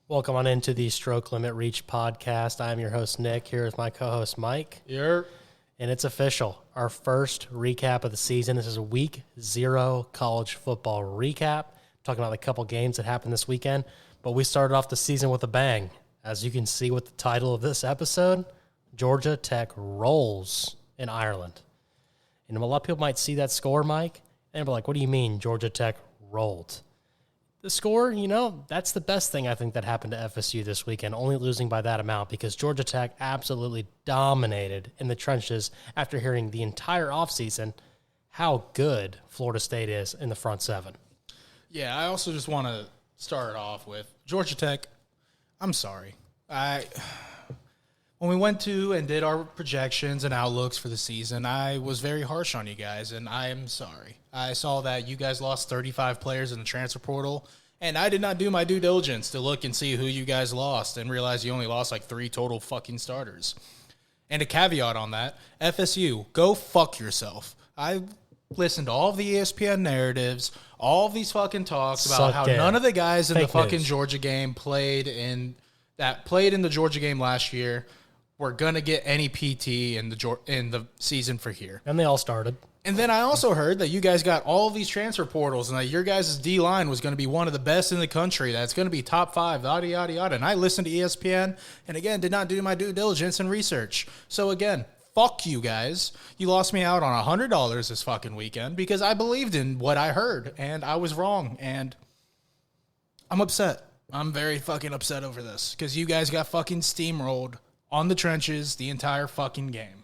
Welcome on into the Stroke Limit Reach podcast. I'm your host, Nick, here with my co-host, Mike. Yep. And it's official. Our first recap of the season. This is a week 0 college football recap. Talking about a couple games that happened this weekend. But we started off the season with a bang. As you can see with the title of this episode, Georgia Tech rolls in Ireland. And a lot of people might see that score, Mike, and be like, what do you mean Georgia Tech rolled? The score, that's the best thing I think that happened to FSU this weekend, only losing by that amount because Georgia Tech absolutely dominated in the trenches after hearing the entire offseason how good Florida State is in the front seven. Yeah, I also just want to start off with Georgia Tech. I'm sorry. When we went to and did our projections and outlooks for the season, I was very harsh on you guys, and I am sorry. I saw that you guys lost 35 players in the transfer portal, and I did not do my due diligence to look and see who you guys lost and realize you only lost like 3 total fucking starters. And a caveat on that, FSU, go fuck yourself. I listened to all of the ESPN narratives, all of these fucking talks about how none of the guys in the fucking Georgia game played in the Georgia game last year were going to get any PT in the season for here. And they all started. And then I also heard that you guys got all of these transfer portals and that your guys' D-line was going to be one of the best in the country, that it's going to be top 5, yada, yada, yada. And I listened to ESPN and, again, did not do my due diligence and research. So, again, fuck you guys. You lost me out on $100 this fucking weekend because I believed in what I heard, and I was wrong. And I'm upset. I'm very fucking upset over this because you guys got fucking steamrolled on the trenches the entire fucking game.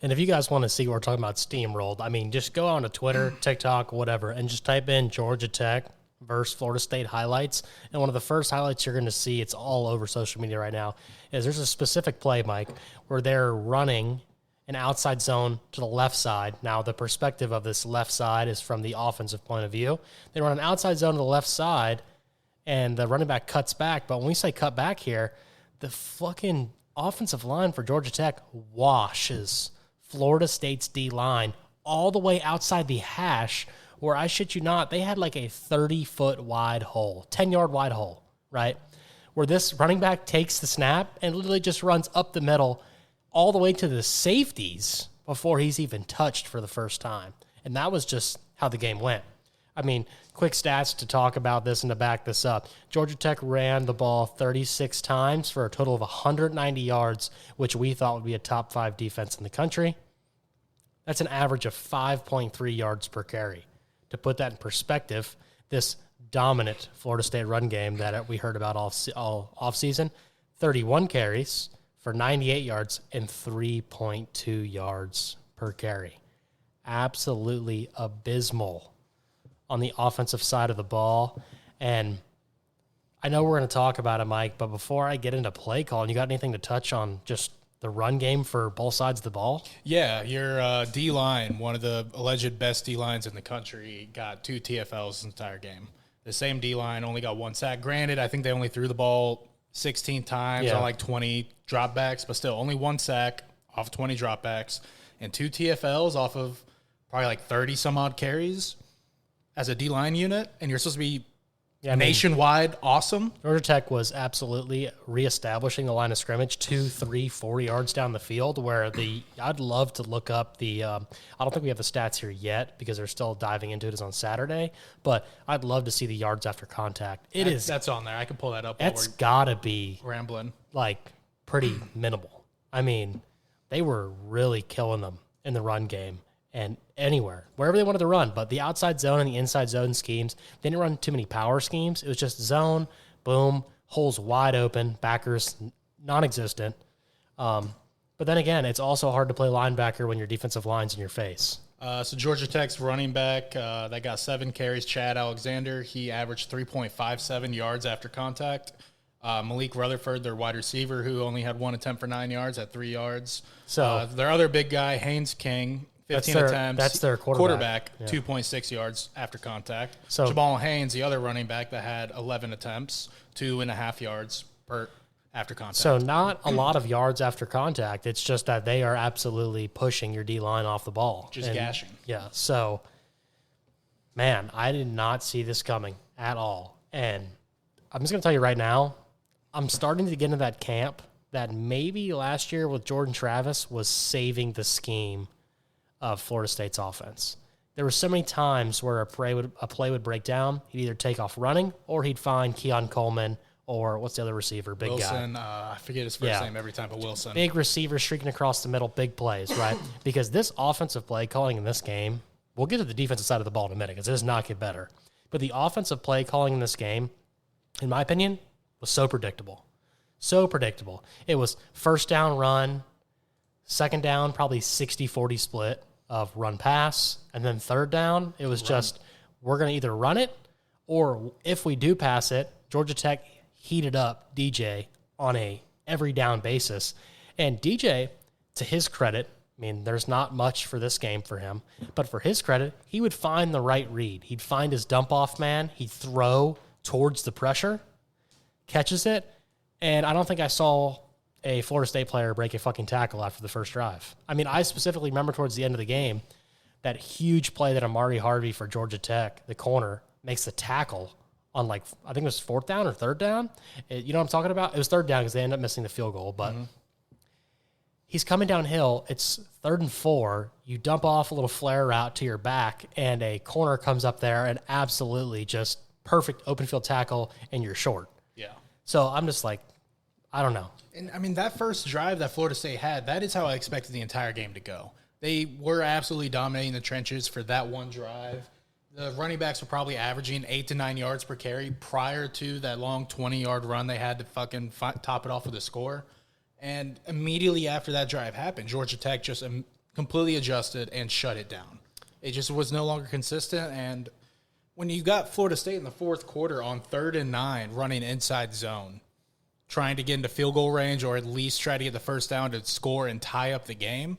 And if you guys want to see what we're talking about steamrolled, I mean, just go on to Twitter, TikTok, whatever, and just type in Georgia Tech versus Florida State highlights. And one of the first highlights you're going to see, it's all over social media right now, is there's a specific play, Mike, where they're running an outside zone to the left side. Now, the perspective of this left side is from the offensive point of view. They run an outside zone to the left side, and the running back cuts back. But when we say cut back here, the fucking offensive line for Georgia Tech washes Florida State's D-line all the way outside the hash where, I shit you not, they had like a 30-foot wide hole, 10-yard wide hole, right? Where this running back takes the snap and literally just runs up the middle all the way to the safeties before he's even touched for the first time. And that was just how the game went. I mean, quick stats to talk about this and to back this up. Georgia Tech ran the ball 36 times for a total of 190 yards, which we thought would be a top 5 defense in the country. That's an average of 5.3 yards per carry. To put that in perspective, this dominant Florida State run game that we heard about all offseason, 31 carries for 98 yards and 3.2 yards per carry. Absolutely abysmal on the offensive side of the ball. And I know we're going to talk about it, Mike, but before I get into play call, you got anything to touch on just the run game for both sides of the ball? Yeah, your D-line, one of the alleged best D-lines in the country, got 2 TFLs the entire game. The same D-line only got 1 sack. Granted, I think they only threw the ball 16 times on like 20 dropbacks, but still only 1 sack off 20 dropbacks and 2 TFLs off of probably like 30-some-odd carries as a D-line unit, and you're supposed to be nationwide awesome. Georgia Tech was absolutely reestablishing the line of scrimmage 2, 3, 4 yards down the field where I'd love to look up I don't think we have the stats here yet because they're still diving into it on Saturday, but I'd love to see the yards after contact. That's on there. I can pull that up. That's got to be rambling. Like pretty minimal. I mean, they were really killing them in the run game. And anywhere, wherever they wanted to run. But the outside zone and the inside zone schemes, they didn't run too many power schemes. It was just zone, boom, holes wide open, backers non-existent. But then again, it's also hard to play linebacker when your defensive line's in your face. So Georgia Tech's running back that got 7 carries, Chad Alexander, he averaged 3.57 yards after contact. Malik Rutherford, their wide receiver, who only had 1 attempt for 9 yards at 3 yards. So their other big guy, Haynes King, 15 attempts. That's their quarterback. 2.6 yards after contact. So Jamal Haynes, the other running back that had 11 attempts, 2.5 yards per after contact. So not a lot of yards after contact. It's just that they are absolutely pushing your D-line off the ball. Just gashing. Yeah. So, man, I did not see this coming at all. And I'm just going to tell you right now, I'm starting to get into that camp that maybe last year with Jordan Travis was saving the scheme of Florida State's offense. There were so many times where a play would break down. He'd either take off running or he'd find Keon Coleman or what's the other receiver? Big Wilson, guy. I forget his first name every time, but Wilson. Big receiver streaking across the middle, big plays, right? Because this offensive play calling in this game, we'll get to the defensive side of the ball in a minute because it does not get better. But the offensive play calling in this game, in my opinion, was so predictable. So predictable. It was first down run, second down probably 60-40 split of run pass, and then third down, it was just we're going to either run it or if we do pass it, Georgia Tech heated up DJ on a every down basis. And DJ, to his credit, I mean, there's not much for this game for him, but for his credit, he would find the right read. He'd find his dump-off man. He'd throw towards the pressure, catches it, and I don't think I saw a Florida State player break a fucking tackle after the first drive. I mean, I specifically remember towards the end of the game that huge play that Amari Harvey for Georgia Tech, the corner, makes the tackle on I think it was fourth down or third down. You know what I'm talking about? It was third down because they ended up missing the field goal, but he's coming downhill. It's 3rd and 4. You dump off a little flare route to your back, and a corner comes up there and absolutely just perfect open field tackle, and you're short. Yeah. So I'm just like, I don't know. And, I mean, that first drive that Florida State had, that is how I expected the entire game to go. They were absolutely dominating the trenches for that one drive. The running backs were probably averaging 8 to 9 yards per carry prior to that long 20-yard run they had to fucking top it off with a score. And immediately after that drive happened, Georgia Tech just completely adjusted and shut it down. It just was no longer consistent. And when you got Florida State in the fourth quarter on 3rd and 9 running inside zone, trying to get into field goal range or at least try to get the first down to score and tie up the game,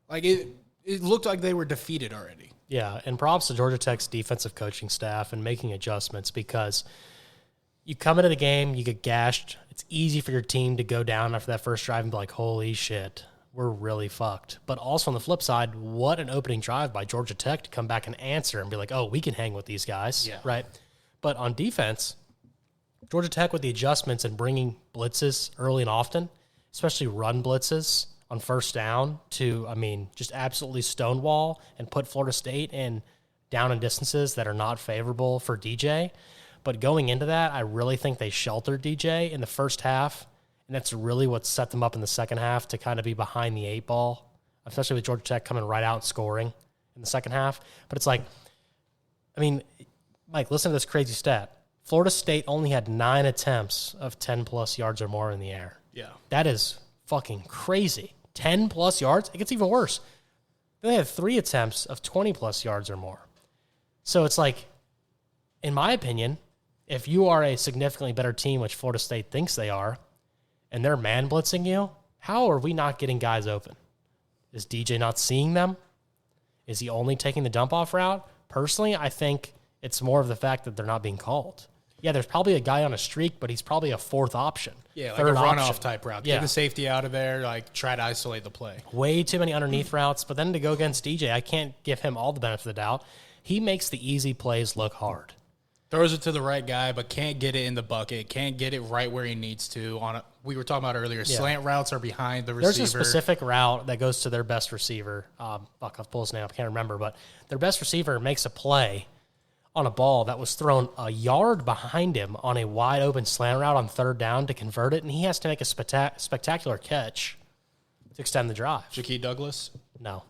it looked like they were defeated already. Yeah, and props to Georgia Tech's defensive coaching staff and making adjustments because you come into the game, you get gashed. It's easy for your team to go down after that first drive and be like, holy shit, we're really fucked. But also on the flip side, what an opening drive by Georgia Tech to come back and answer and be like, oh, we can hang with these guys, right? But on defense, Georgia Tech with the adjustments and bringing blitzes early and often, especially run blitzes on first down to, just absolutely stonewall and put Florida State in down and distances that are not favorable for DJ. But going into that, I really think they sheltered DJ in the first half, and that's really what set them up in the second half to kind of be behind the 8 ball, especially with Georgia Tech coming right out and scoring in the second half. But it's like, Mike, listen to this crazy stat. Florida State only had 9 attempts of 10-plus yards or more in the air. Yeah. That is fucking crazy. 10-plus yards? It gets even worse. They had 3 attempts of 20-plus yards or more. So it's like, in my opinion, if you are a significantly better team, which Florida State thinks they are, and they're man-blitzing you, how are we not getting guys open? Is DJ not seeing them? Is he only taking the dump-off route? Personally, I think it's more of the fact that they're not being called. Yeah, there's probably a guy on a streak, but he's probably a 4th option. Yeah, like a runoff type route. Get the safety out of there, try to isolate the play. Way too many underneath routes, but then to go against DJ, I can't give him all the benefit of the doubt. He makes the easy plays look hard. Throws it to the right guy, but can't get it in the bucket, can't get it right where he needs to. We were talking about earlier, slant routes are behind the receiver. There's a specific route that goes to their best receiver. I'll pull his name up, I can't remember, but their best receiver makes a play on a ball that was thrown a yard behind him on a wide open slant route on 3rd down to convert it, and he has to make a spectacular catch to extend the drive. Jakeem Douglas? No.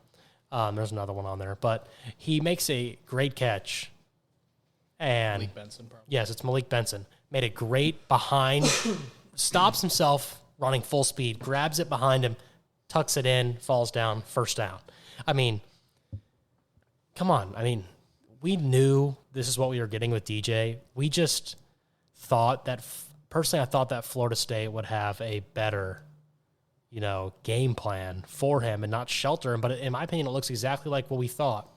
There's another one on there, but he makes a great catch. And Malik Benson, probably. Yes, it's Malik Benson. Made a great behind, stops himself running full speed, grabs it behind him, tucks it in, falls down, first down. Come on. We knew this is what we were getting with DJ. We just thought that, personally, I thought that Florida State would have a better, game plan for him and not shelter him. But in my opinion, it looks exactly like what we thought.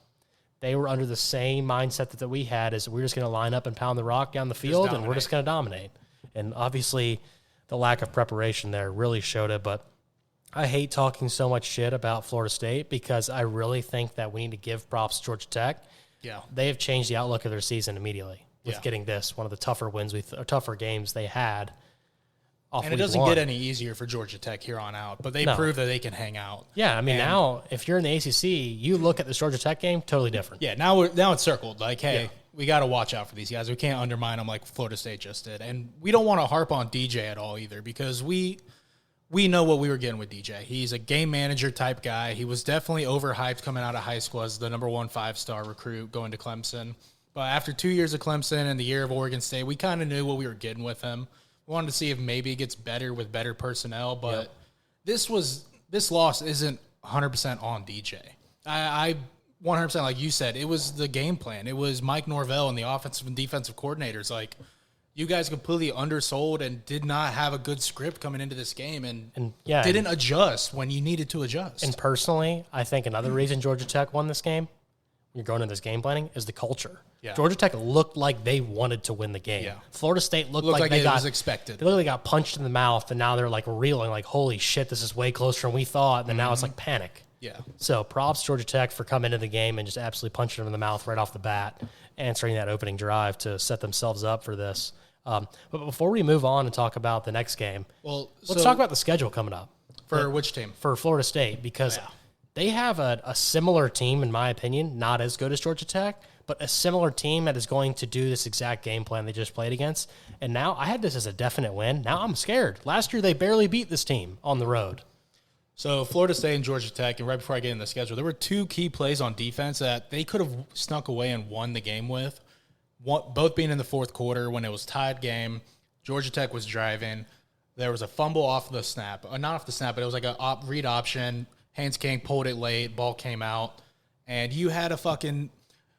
They were under the same mindset that we had, is we're just going to line up and pound the rock down the field and we're just going to dominate. And obviously, the lack of preparation there really showed it. But I hate talking so much shit about Florida State because I really think that we need to give props to Georgia Tech. Yeah, they have changed the outlook of their season immediately with getting this one of the tougher wins, tougher games they had off And it week doesn't one. get any easier for Georgia Tech here on out, but they No. prove that they can hang out. Yeah, I mean, now if you're in the ACC, you look at this Georgia Tech game, totally different. Yeah, now it's circled. Like, hey, we got to watch out for these guys. We can't undermine them like Florida State just did. And we don't want to harp on DJ at all either, because we know what we were getting with DJ. He's a game manager type guy. He was definitely overhyped coming out of high school as the number 1 5-star recruit going to Clemson. But after 2 years of Clemson and the year of Oregon State, we kind of knew what we were getting with him. We wanted to see if maybe it gets better with better personnel, but this loss isn't 100% on DJ. I 100%, like you said, it was the game plan. It was Mike Norvell and the offensive and defensive coordinators. Like, you guys completely undersold and did not have a good script coming into this game and didn't adjust when you needed to adjust. And personally, I think another reason Georgia Tech won this game, you're going into this game planning, is the culture. Yeah. Georgia Tech looked like they wanted to win the game. Yeah. Florida State looked like they it got was expected. They literally got punched in the mouth, and now they're like reeling, like, holy shit, this is way closer than we thought. And then now it's like panic. Yeah. So props Georgia Tech for coming into the game and just absolutely punching them in the mouth right off the bat, answering that opening drive to set themselves up for this. But before we move on and talk about the next game, let's talk about the schedule coming up. For which team? For Florida State, because they have a similar team, in my opinion, not as good as Georgia Tech, but a similar team that is going to do this exact game plan they just played against. And now I had this as a definite win. Now I'm scared. Last year they barely beat this team on the road. So Florida State and Georgia Tech, and right before I get in the schedule, there were 2 key plays on defense that they could have snuck away and won the game with. Both being in the fourth quarter when it was tied game. Georgia Tech was driving. There was a fumble off the snap. Not off the snap, but it was like a read option. Haynes King pulled it late. Ball came out. And you had a fucking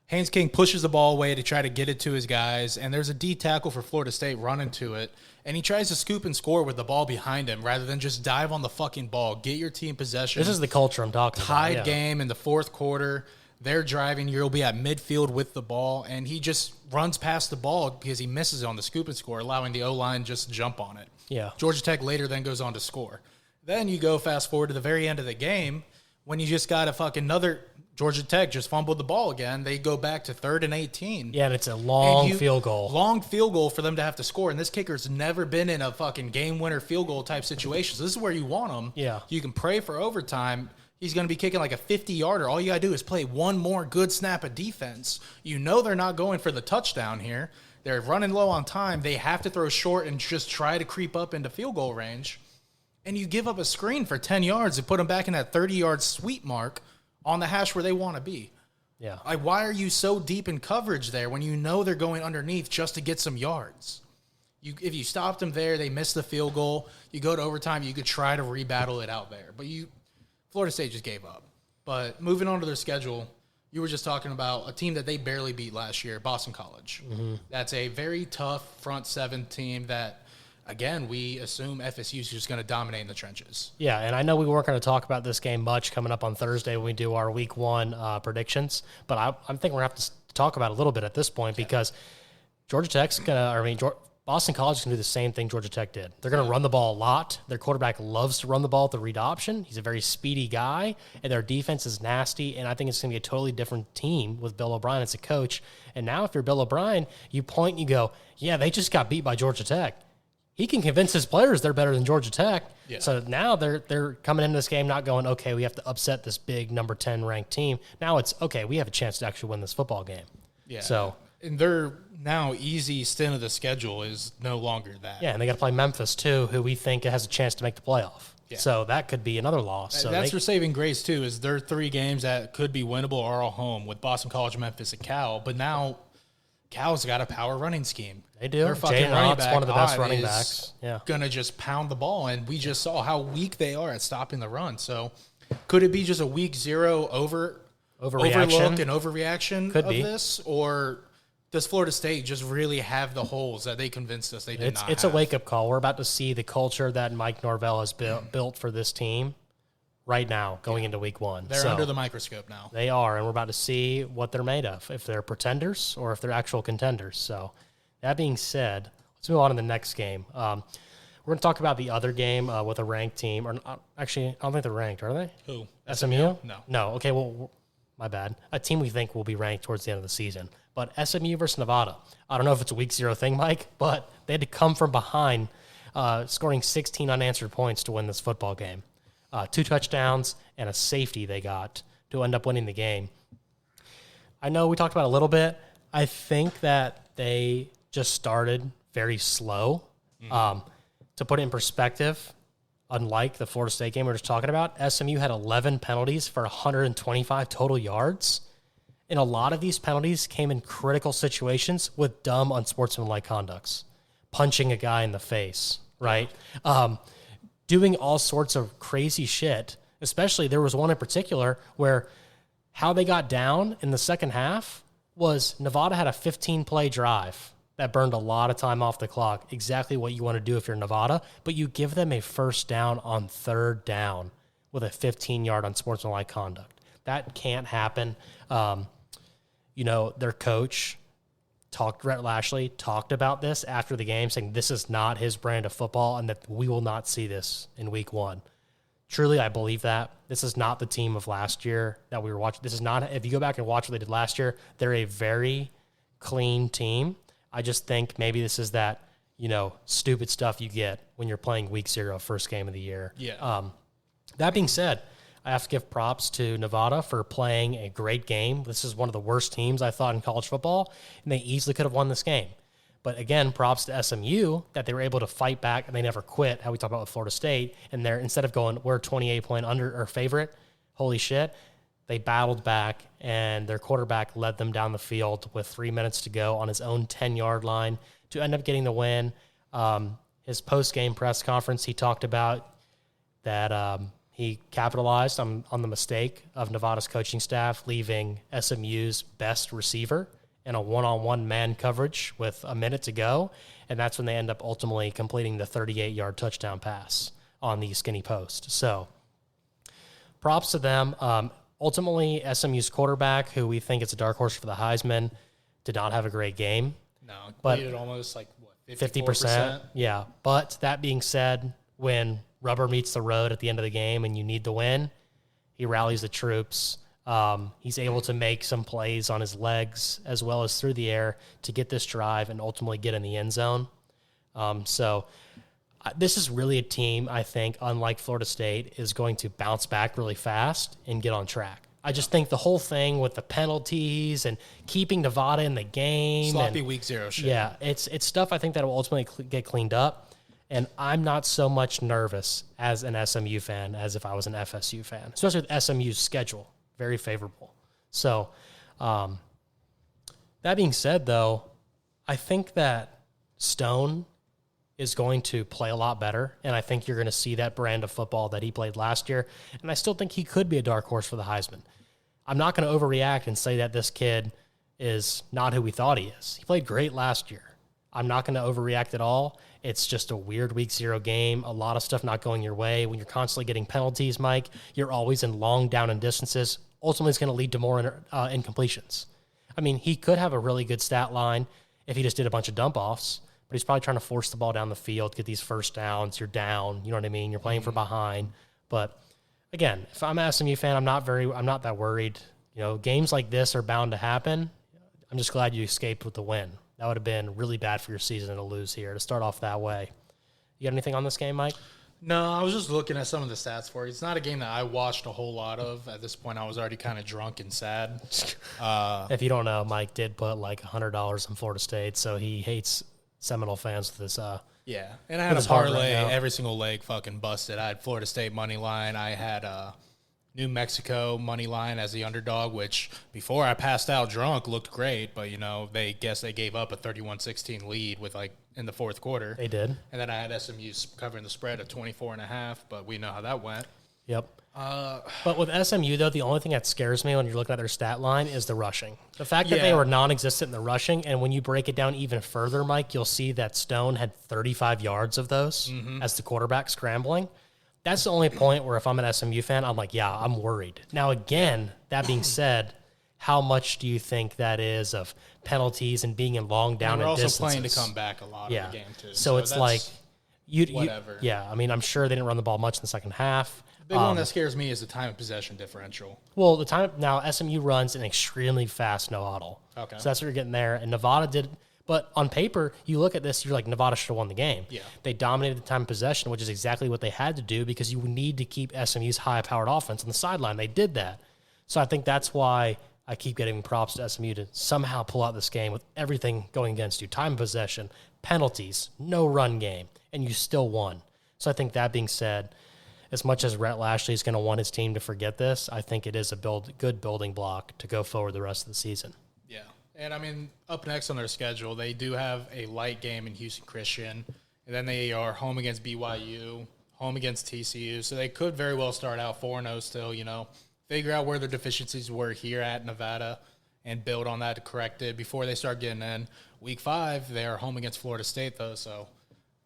Haynes King pushes the ball away to try to get it to his guys. And there's a D tackle for Florida State running to it. And he tries to scoop and score with the ball behind him rather than just dive on the fucking ball. Get your team possession. This is the culture I'm talking about. Tied game in the fourth quarter. They're driving. You'll be at midfield with the ball. And he just runs past the ball because he misses it on the scoop and score, allowing the O-line just to jump on it. Yeah. Georgia Tech later then goes on to score. Then you go fast forward to the very end of the game when you just got a fucking another Georgia Tech just fumbled the ball again. They go back to 3rd and 18. Yeah, and it's a long field goal. Long field goal for them to have to score. And this kicker's never been in a fucking game winner field goal type situation. So this is where you want him. Yeah. You can pray for overtime. He's going to be kicking like a 50-yarder. All you got to do is play one more good snap of defense. You know they're not going for the touchdown here. They're running low on time. They have to throw short and just try to creep up into field goal range. And you give up a screen for 10 yards to put them back in that 30-yard sweep mark on the hash where they want to be. Yeah. Like, why are you so deep in coverage there when you know they're going underneath just to get some yards? If you stopped them there, they missed the field goal. You go to overtime, you could try to rebattle it out there. But Florida State just gave up. But moving on to their schedule, you were just talking about a team that they barely beat last year, Boston College. Mm-hmm. That's a very tough front seven team that, again, we assume FSU is just going to dominate in the trenches. Yeah, and I know we weren't going to talk about this game much coming up on Thursday when we do our week 1 predictions, but I think we're going to have to talk about it a little bit at this point because Georgia Tech's going to, Boston College is going to do the same thing Georgia Tech did. They're going to run the ball a lot. Their quarterback loves to run the ball at the read option. He's a very speedy guy, and their defense is nasty, and I think it's going to be a totally different team with Bill O'Brien as a coach. And now if you're Bill O'Brien, you point and you go, yeah, they just got beat by Georgia Tech. He can convince his players they're better than Georgia Tech. Yeah. So now they're coming into this game not going, okay, we have to upset this big number 10 ranked team. Now it's, okay, we have a chance to actually win this football game. Yeah. So, and their now easy stint of the schedule is no longer that. Yeah, and they got to play Memphis too, who we think has a chance to make the playoff. Yeah. So that could be another loss. So that's their saving grace too, is their 3 games that could be winnable are all home with Boston College, Memphis, and Cal. But now Cal's got a power running scheme. They do. Their fucking running back, one of the best running backs. Yeah, gonna just pound the ball, and we just saw how weak they are at stopping the run. So, could it be just a week 0 overlook and overreaction of this, or does Florida State just really have the holes that they convinced us they did not? It's a wake up call. We're about to see the culture that Mike Norvell has built for this team right now, going into week 1. They're under the microscope now. They are, and we're about to see what they're made of, if they're pretenders or if they're actual contenders. So, that being said, let's move on to the next game. We're going to talk about the other game with a ranked team. Or actually, I don't think they're ranked, are they? Who? SMU? No. Okay, well, my bad. A team we think will be ranked towards the end of the season. But SMU versus Nevada. I don't know if it's a week 0 thing, Mike, but they had to come from behind scoring 16 unanswered points to win this football game. 2 touchdowns and a safety they got to end up winning the game. I know we talked about it a little bit. I think that they just started very slow. To put it in perspective, unlike the Florida State game we were just talking about, SMU had 11 penalties for 125 total yards. And a lot of these penalties came in critical situations with dumb, unsportsmanlike conducts. Punching a guy in the face, right? Doing all sorts of crazy shit. Especially, there was one in particular where how they got down in the second half was Nevada had a 15-play drive that burned a lot of time off the clock, exactly what you want to do if you're Nevada, but you give them a first down on third down with a 15-yard unsportsmanlike conduct. That can't happen. Their coach, Rhett Lashley, talked about this after the game, saying this is not his brand of football and that we will not see this in week 1. Truly, I believe that. This is not the team of last year that we were watching. This is not, if you go back and watch what they did last year, they're a very clean team. I just think maybe this is that, stupid stuff you get when you're playing week 0, first game of the year. Yeah. That being said, I have to give props to Nevada for playing a great game. This is one of the worst teams I thought in college football, and they easily could have won this game. But again, props to SMU that they were able to fight back and they never quit, how we talk about with Florida State. And they're, instead of going, we're 28-point under or favorite, holy shit, they battled back and their quarterback led them down the field with 3 minutes to go on his own 10-yard line to end up getting the win. His post-game press conference, he talked about that he capitalized on the mistake of Nevada's coaching staff leaving SMU's best receiver in a one-on-one man coverage with a minute to go, and that's when they end up ultimately completing the 38-yard touchdown pass on the skinny post. So props to them. Ultimately, SMU's quarterback, who we think is a dark horse for the Heisman, did not have a great game. No, completed almost 50%. Yeah, but that being said, when rubber meets the road at the end of the game and you need the win, he rallies the troops. He's able to make some plays on his legs as well as through the air to get this drive and ultimately get in the end zone. This is really a team, I think, unlike Florida State, is going to bounce back really fast and get on track. I just think the whole thing with the penalties and keeping Nevada in the game. Sloppy week 0 shit. Yeah, it's stuff I think that will ultimately get cleaned up. And I'm not so much nervous as an SMU fan as if I was an FSU fan, especially with SMU's schedule. Very favorable. So, that being said, though, I think that Stone is going to play a lot better, and I think you're going to see that brand of football that he played last year, and I still think he could be a dark horse for the Heisman. I'm not going to overreact and say that this kid is not who we thought he is. He played great last year. I'm not going to overreact at all. It's just a weird week 0 game, a lot of stuff not going your way. When you're constantly getting penalties, Mike, you're always in long down and distances. Ultimately, it's going to lead to more incompletions. I mean, he could have a really good stat line if he just did a bunch of dump-offs, but he's probably trying to force the ball down the field, get these first downs. You're down, you know what I mean? You're playing for behind. But again, if I'm an SMU fan, I'm not that worried. Games like this are bound to happen. I'm just glad you escaped with the win. That would have been really bad for your season to lose here, to start off that way. You got anything on this game, Mike? No, I was just looking at some of the stats for it. It's not a game that I watched a whole lot of. At this point, I was already kind of drunk and sad. If you don't know, Mike did put like $100 in Florida State, so he hates Seminole fans with this. Yeah, and I had a parlay, every single leg fucking busted. I had Florida State money line. I had New Mexico money line as the underdog, which before I passed out drunk looked great, but they gave up a 31-16 lead with in the fourth quarter. They did. And then I had SMU covering the spread of 24.5, but we know how that went. Yep. But with SMU, though, the only thing that scares me when you're looking at their stat line is the rushing. The fact that they were non-existent in the rushing, and when you break it down even further, Mike, you'll see that Stone had 35 yards of those as the quarterback scrambling. That's the only point where if I'm an SMU fan, I'm like, yeah, I'm worried. Now, again, that being said, how much do you think that is of penalties and being in long down and distances? They're also playing to come back a lot of the game, too. So it's like, whatever. I mean, I'm sure they didn't run the ball much in the second half. The big one that scares me is the time of possession differential. Well, now SMU runs an extremely fast no huddle. Okay. So that's what you're getting there. And Nevada did But on paper, you look at this, you're like, Nevada should have won the game. Yeah. They dominated the time of possession, which is exactly what they had to do because you need to keep SMU's high-powered offense on the sideline. They did that. So I think that's why I keep getting props to SMU to somehow pull out this game with everything going against you. Time of possession, penalties, no run game, and you still won. So I think that being said, as much as Rhett Lashley is going to want his team to forget this, I think it is a good building block to go forward the rest of the season. Yeah. And, I mean, up next on their schedule, they do have a light game in Houston Christian, and then they are home against BYU, home against TCU. So they could very well start out 4-0 still, figure out where their deficiencies were here at Nevada and build on that to correct it before they start getting in. Week 5, they are home against Florida State, though, so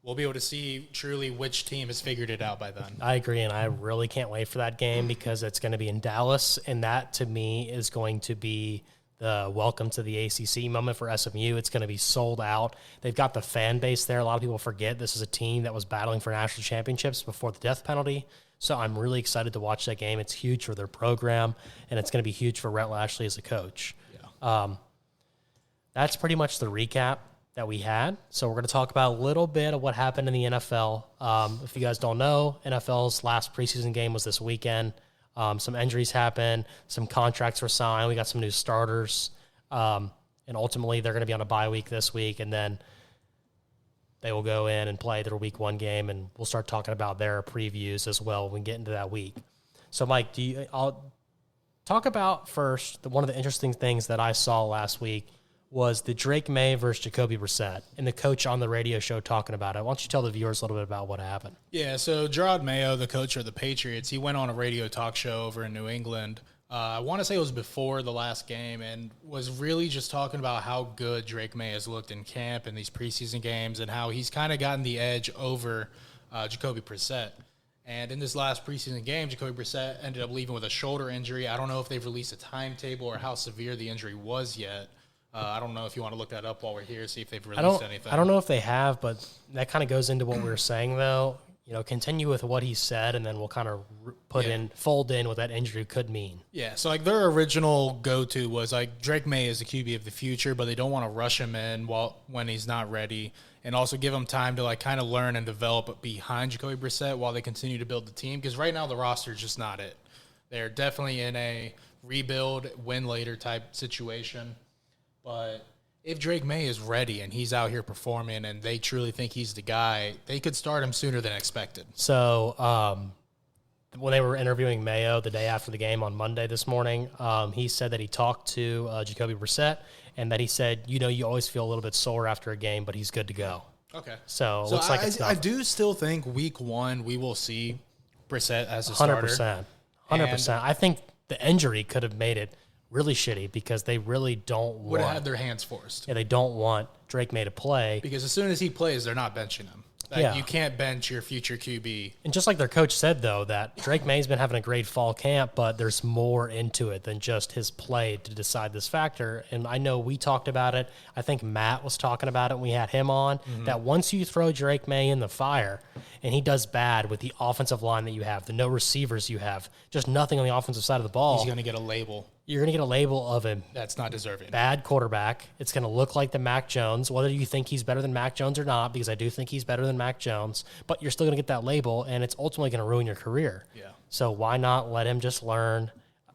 we'll be able to see truly which team has figured it out by then. I agree, and I really can't wait for that game because it's going to be in Dallas, and that, to me, is going to be the welcome to the ACC moment for SMU. It's going to be sold out. They've got the fan base there. A lot of people forget this is a team that was battling for national championships before the death penalty. So I'm really excited to watch that game. It's huge for their program, and it's going to be huge for Rhett Lashley as a coach. Yeah. That's pretty much the recap that we had. So we're going to talk about a little bit of what happened in the NFL. If you guys don't know, NFL's last preseason game was this weekend. Some injuries happened. Some contracts were signed. We got some new starters. And ultimately, they're going to be on a bye week this week, and then they will go in and play their week 1 game, and we'll start talking about their previews as well when we get into that week. So, Mike, I'll talk about first one of the interesting things that I saw last week was the Drake May versus Jacoby Brissett, and the coach on the radio show talking about it. Why don't you tell the viewers a little bit about what happened? Yeah, so Gerard Mayo, the coach of the Patriots, he went on a radio talk show over in New England. I want to say it was before the last game, and was really just talking about how good Drake May has looked in camp in these preseason games and how he's kind of gotten the edge over Jacoby Brissett. And in this last preseason game, Jacoby Brissett ended up leaving with a shoulder injury. I don't know if they've released a timetable or how severe the injury was yet. I don't know if you want to look that up while we're here, see if they've released anything. I don't know if they have, but that kind of goes into what we were saying, though. Continue with what he said, and then we'll kind of fold in what that injury could mean. Yeah, so, their original go-to was, Drake May is the QB of the future, but they don't want to rush him in when he's not ready, and also give him time to, kind of learn and develop behind Jacoby Brissett while they continue to build the team, because right now the roster is just not it. They're definitely in a rebuild, win-later type situation. But if Drake May is ready and he's out here performing and they truly think he's the guy, they could start him sooner than expected. So when they were interviewing Mayo the day after the game on Monday this morning, he said that he talked to Jacoby Brissett and that he said, you always feel a little bit sore after a game, but he's good to go. Okay. So it looks like it's I do still think week 1 we will see Brissett as a starter. 100%. I think the injury could have made it really shitty because they really would have had their hands forced. Yeah, they don't want Drake May to play. Because as soon as he plays, they're not benching him. You can't bench your future QB. And just like their coach said, though, that Drake May's been having a great fall camp, but there's more into it than just his play to decide this factor. And I know we talked about it. I think Matt was talking about it when we had him on, that once you throw Drake May in the fire and he does bad with the offensive line that you have, the no receivers you have, just nothing on the offensive side of the ball. He's going to get a label. You're going to get a label of a that's not deserving. Bad quarterback. It's going to look like the Mac Jones, whether you think he's better than Mac Jones or not, because I do think he's better than Mac Jones, but you're still going to get that label, and it's ultimately going to ruin your career. Yeah. So why not let him just learn,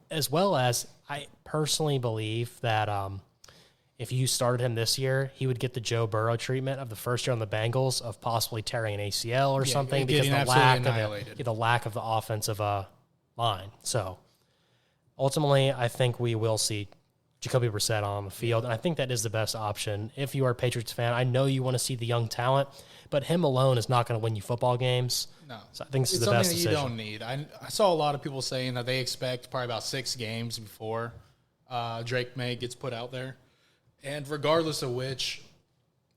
as well as I personally believe that if you started him this year, he would get the Joe Burrow treatment of the first year on the Bengals of possibly tearing an ACL or something because the lack of the offensive line. So ultimately, I think we will see Jacoby Brissett on the field, and I think that is the best option. If you are a Patriots fan, I know you want to see the young talent, but him alone is not going to win you football games. No. So I think this is the best decision. It's something that you don't need. I saw a lot of people saying that they expect probably about 6 games before Drake May gets put out there. And regardless of which,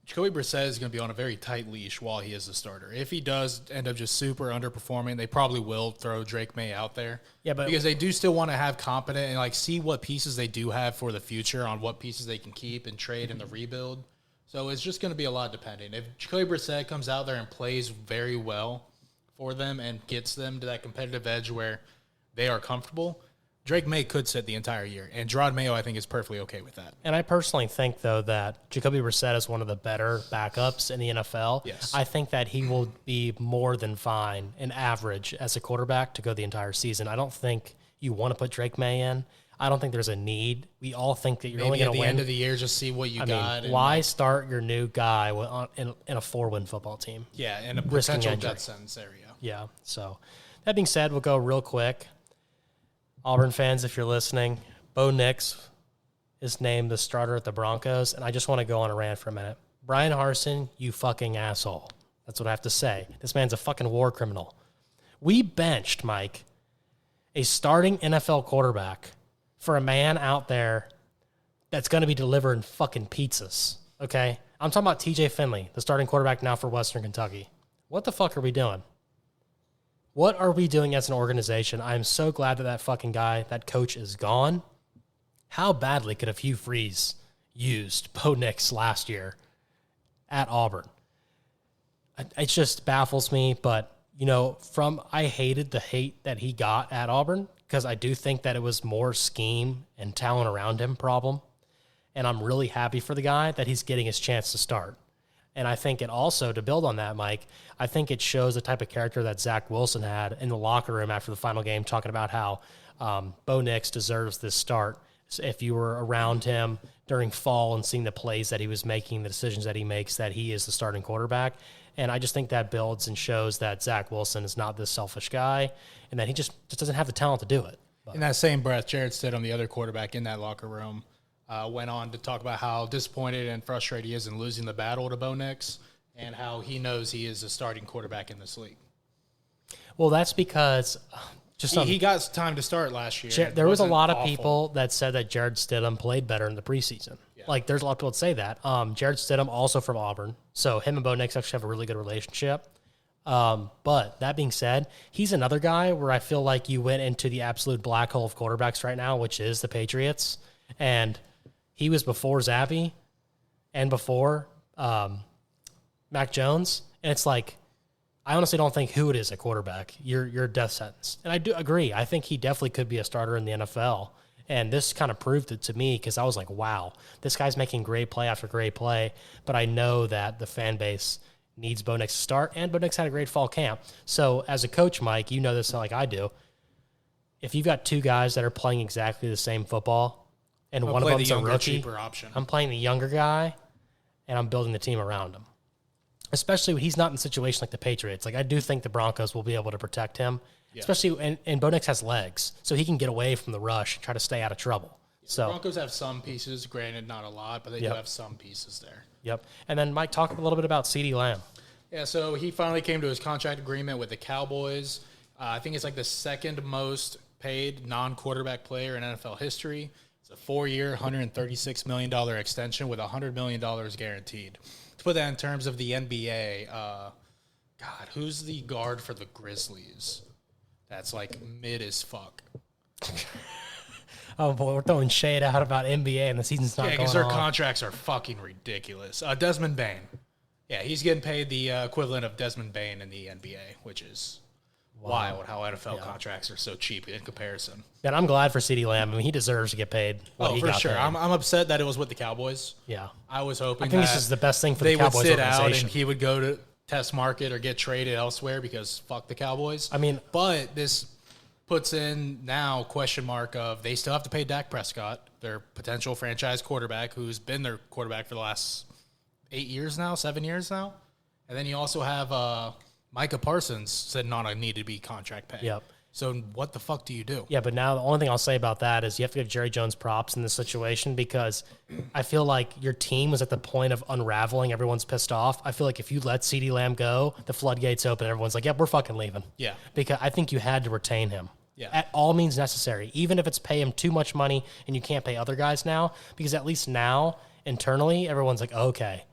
Jacoby Brissett is going to be on a very tight leash while he is the starter. If he does end up just super underperforming, they probably will throw Drake May out there. Yeah, but because they do still want to have competent and see what pieces they do have for the future on what pieces they can keep and trade in the rebuild. So it's just going to be a lot depending. If Jacoby Brissett comes out there and plays very well for them and gets them to that competitive edge where they are comfortable, Drake May could sit the entire year, and Gerard Mayo, I think, is perfectly okay with that. And I personally think, though, that Jacoby Brissett is one of the better backups in the NFL. Yes. I think that he will be more than fine and average as a quarterback to go the entire season. I don't think you want to put Drake May in. I don't think there's a need. We all think that you're only Maybe going at to the win. end of the year, just see what you got. Mean, why start your new guy in a 4-win football team? Yeah, in a Risking potential injury. death sentence area. Yeah. So that being said, we'll go real quick. Auburn fans, if you're listening, Bo Nix is named the starter at the Broncos, and I just want to go on a rant for a minute. Brian Harsin, you fucking asshole. That's what I have to say. This man's a fucking war criminal. We benched, Mike, a starting NFL quarterback for a man out there that's going to be delivering fucking pizzas, okay? I'm talking about TJ Finley, the starting quarterback now for Western Kentucky. What the fuck are we doing? What are we doing as an organization? I'm so glad that fucking guy, that coach, is gone. How badly could have Hugh Freeze used Bo Nix last year at Auburn? It just baffles me, but, I hated the hate that he got at Auburn because I do think that it was more scheme and talent around him problem. And I'm really happy for the guy that he's getting his chance to start. And I think it also, to build on that, Mike, I think it shows the type of character that Zach Wilson had in the locker room after the final game, talking about how Bo Nix deserves this start. So if you were around him during fall and seeing the plays that he was making, the decisions that he makes, that he is the starting quarterback. And I just think that builds and shows that Zach Wilson is not this selfish guy and that he just doesn't have the talent to do it. But In that same breath, Jared Stidham, the other quarterback in that locker room, went on to talk about how disappointed and frustrated he is in losing the battle to Bo Nix and how he knows he is a starting quarterback in this league. Well, that's because He got time to start last year. there was a Wasn't lot of awful. people that said that Jared Stidham played better in the preseason. Like, there's a lot of people that say that. Jared Stidham, also from Auburn, so him and Bo Nix actually have a really good relationship. But that being said, he's another guy where I feel like you went into the absolute black hole of quarterbacks right now, which is the Patriots. And he was before Zappy and before Mac Jones. And it's like, I honestly don't think who it is at quarterback. You're a death sentence. And I do agree. I think he definitely could be a starter in the NFL. And this kind of proved it to me because I was like, wow, this guy's making great play after great play. But I know that the fan base needs Bo Nix to start, and Bo Nix had a great fall camp. So as a coach, Mike, you know this like I do. If you've got two guys that are playing exactly the same football, and one of Play the them's a younger, rookie, cheaper option. I'm playing the younger guy, and I'm building the team around him. Especially when he's not in a situation like the Patriots. Like, I do think the Broncos will be able to protect him. Yeah. Especially, and Bo Nix has legs, so he can get away from the rush and try to stay out of trouble. So Broncos have some pieces, granted not a lot, but they do have some pieces there. Yep. And then, Mike, talk a little bit about CeeDee Lamb. Yeah, so he finally came to his contract agreement with the Cowboys. I think it's like the second most paid non-quarterback player in NFL history. It's a 4-year, $136 million extension with $100 million guaranteed. To put that in terms of the NBA, who's the guard for the Grizzlies? That's like mid as fuck. Oh, boy, we're throwing shade out about NBA, and the season's not going on. Yeah, because their contracts are fucking ridiculous. Desmond Bain. Yeah, he's getting paid the equivalent of Desmond Bain in the NBA, which is wild how NFL contracts are so cheap in comparison. And I'm glad for CeeDee Lamb. I mean, he deserves to get paid what he for got sure. paid. I'm upset that it was with the Cowboys. Yeah. I was hoping I think that this is the best thing for they the Cowboys would sit out organization. and he would go to test market or get traded elsewhere because fuck the Cowboys. I mean, but this puts in now question mark of they still have to pay Dak Prescott, their potential franchise quarterback, who's been their quarterback for the last 7 years now. And then you also have Micah Parsons sitting on a need-to-be contract pay. Yep. So what the fuck do you do? Yeah, but now the only thing I'll say about that is you have to give Jerry Jones props in this situation because I feel like your team was at the point of unraveling. Everyone's pissed off. I feel like if you let CeeDee Lamb go, the floodgates open. Everyone's like, yep, we're fucking leaving. Yeah. Because I think you had to retain him. Yeah. At all means necessary, even if it's pay him too much money and you can't pay other guys now, because at least now, internally, everyone's like, okay,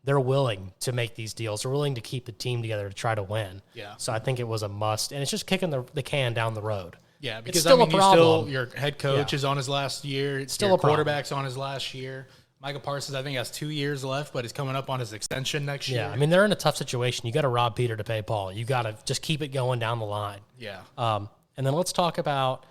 they're willing to make these deals. They're willing to keep the team together to try to win. Yeah. So I think it was a must, and it's just kicking the can down the road. Yeah, It's because still I mean, a problem. your head coach is on his last year. It's still your a problem. quarterback's on his last year. Micah Parsons, I think, has 2 years left, but he's coming up on his extension next year. Yeah, I mean, they're in a tough situation. You got to rob Peter to pay Paul. You got to just keep it going down the line. Yeah. And then let's talk about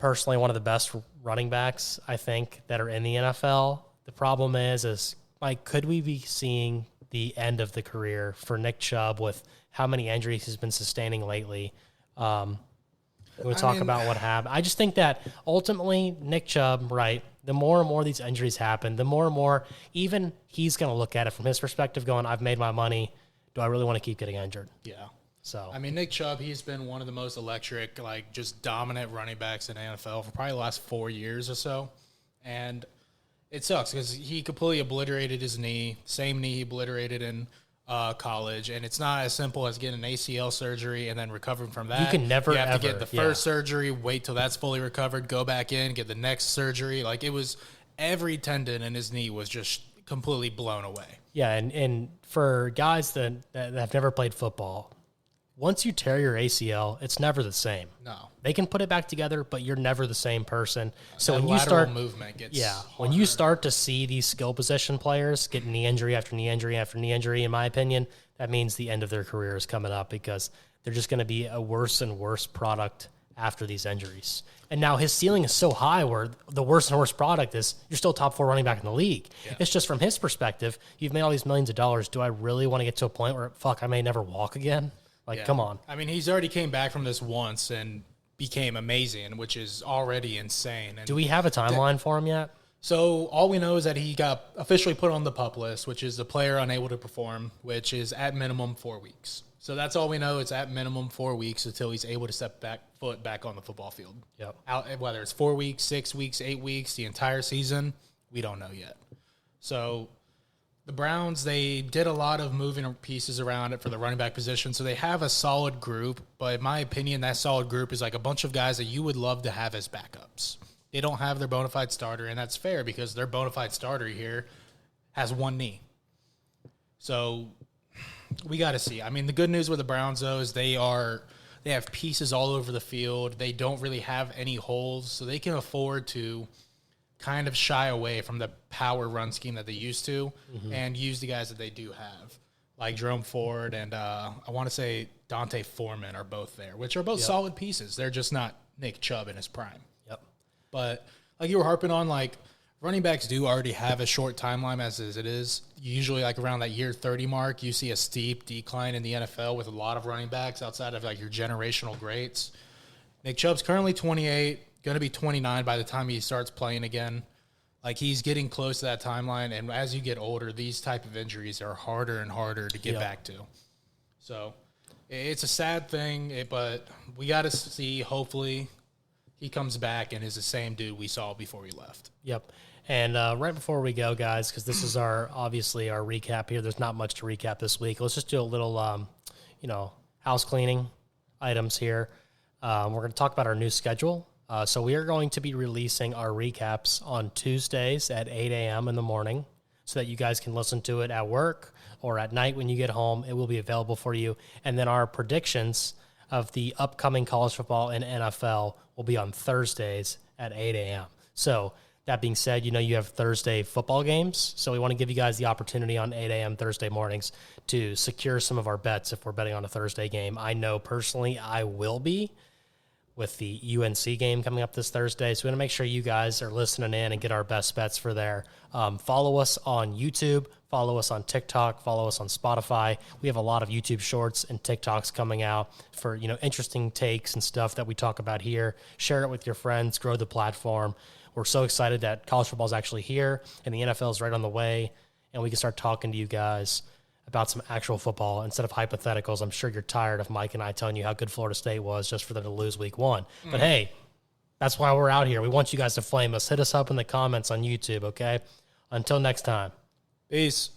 personally one of the best running backs, I think, that are in the NFL. The problem is Mike, could we be seeing the end of the career for Nick Chubb with how many injuries he's been sustaining lately? We'll talk about what happened. I just think that ultimately Nick Chubb, right, the more and more these injuries happen, the more and more even he's going to look at it from his perspective going, I've made my money. Do I really want to keep getting injured? Yeah. So I mean, Nick Chubb, he's been one of the most electric, like just dominant running backs in the NFL for probably the last 4 years or so. And it sucks because he completely obliterated his knee, same knee he obliterated in college. And it's not as simple as getting an ACL surgery and then recovering from that. You can never, You have ever, to get the first surgery, wait till that's fully recovered, go back in, get the next surgery. Like it was every tendon in his knee was just completely blown away. Yeah, and for guys that have never played football, once you tear your ACL, it's never the same. No. They can put it back together, but you're never the same person. So That when you lateral start movement gets when you start to see these skill position players get knee injury after knee injury after knee injury, in my opinion, that means the end of their career is coming up because they're just going to be a worse and worse product after these injuries. And now his ceiling is so high where the worst and worst product is you're still top 4 running back in the league. Yeah. It's just from his perspective, you've made all these millions of dollars. Do I really want to get to a point where, fuck, I may never walk again? Like, come on. I mean, he's already came back from this once and became amazing, which is already insane. And do we have a timeline for him yet? So all we know is that he got officially put on the PUP list, which is the player unable to perform, which is at minimum 4 weeks. So that's all we know. It's at minimum 4 weeks until he's able to step foot back on the football field. Yep. Out, whether it's 4 weeks, 6 weeks, 8 weeks, the entire season, we don't know yet. So the Browns, they did a lot of moving pieces around it for the running back position. So they have a solid group, but in my opinion, that solid group is like a bunch of guys that you would love to have as backups. They don't have their bona fide starter, and that's fair because their bona fide starter here has one knee. So we got to see. I mean, the good news with the Browns, though, is they have pieces all over the field. They don't really have any holes, so they can afford to kind of shy away from the power run scheme that they used to and use the guys that they do have, like Jerome Ford and I want to say Dante Foreman are both there, which are both solid pieces. They're just not Nick Chubb in his prime. Yep. But like you were harping on, like running backs do already have a short timeline as it is. Usually like around that year 30 mark, you see a steep decline in the NFL with a lot of running backs outside of like your generational greats. Nick Chubb's currently 28. Going to be 29 by the time he starts playing again. Like he's getting close to that timeline, and as you get older, these type of injuries are harder and harder to get back to. So it's a sad thing, but we got to see. Hopefully, he comes back and is the same dude we saw before we left. Yep. And right before we go, guys, because this is obviously our recap here. There's not much to recap this week. Let's just do a little, house cleaning items here. We're going to talk about our new schedule. So we are going to be releasing our recaps on Tuesdays at 8 a.m. in the morning so that you guys can listen to it at work or at night when you get home. It will be available for you. And then our predictions of the upcoming college football and NFL will be on Thursdays at 8 a.m. So that being said, you have Thursday football games. So we want to give you guys the opportunity on 8 a.m. Thursday mornings to secure some of our bets if we're betting on a Thursday game. I know personally I will be, with the UNC game coming up this Thursday. So we want to make sure you guys are listening in and get our best bets for there. Follow us on YouTube. Follow us on TikTok. Follow us on Spotify. We have a lot of YouTube shorts and TikToks coming out for, interesting takes and stuff that we talk about here. Share it with your friends. Grow the platform. We're so excited that college football is actually here and the NFL is right on the way, and we can start talking to you guys about some actual football instead of hypotheticals. I'm sure you're tired of Mike and I telling you how good Florida State was just for them to lose week 1. But hey, that's why we're out here. We want you guys to flame us. Hit us up in the comments on YouTube, okay? Until next time. Peace.